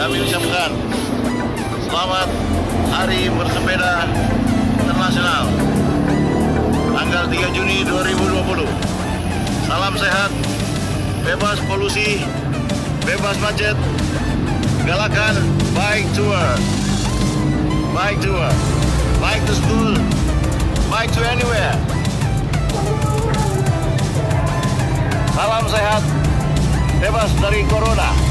kami ucapkan selamat Hari Bersepeda Internasional tanggal 3 Juni 2020. Salam sehat, bebas polusi, bebas macet, galakan bike tour, bike tour, bike to school, bike to anywhere. Salam sehat, bebas dari corona.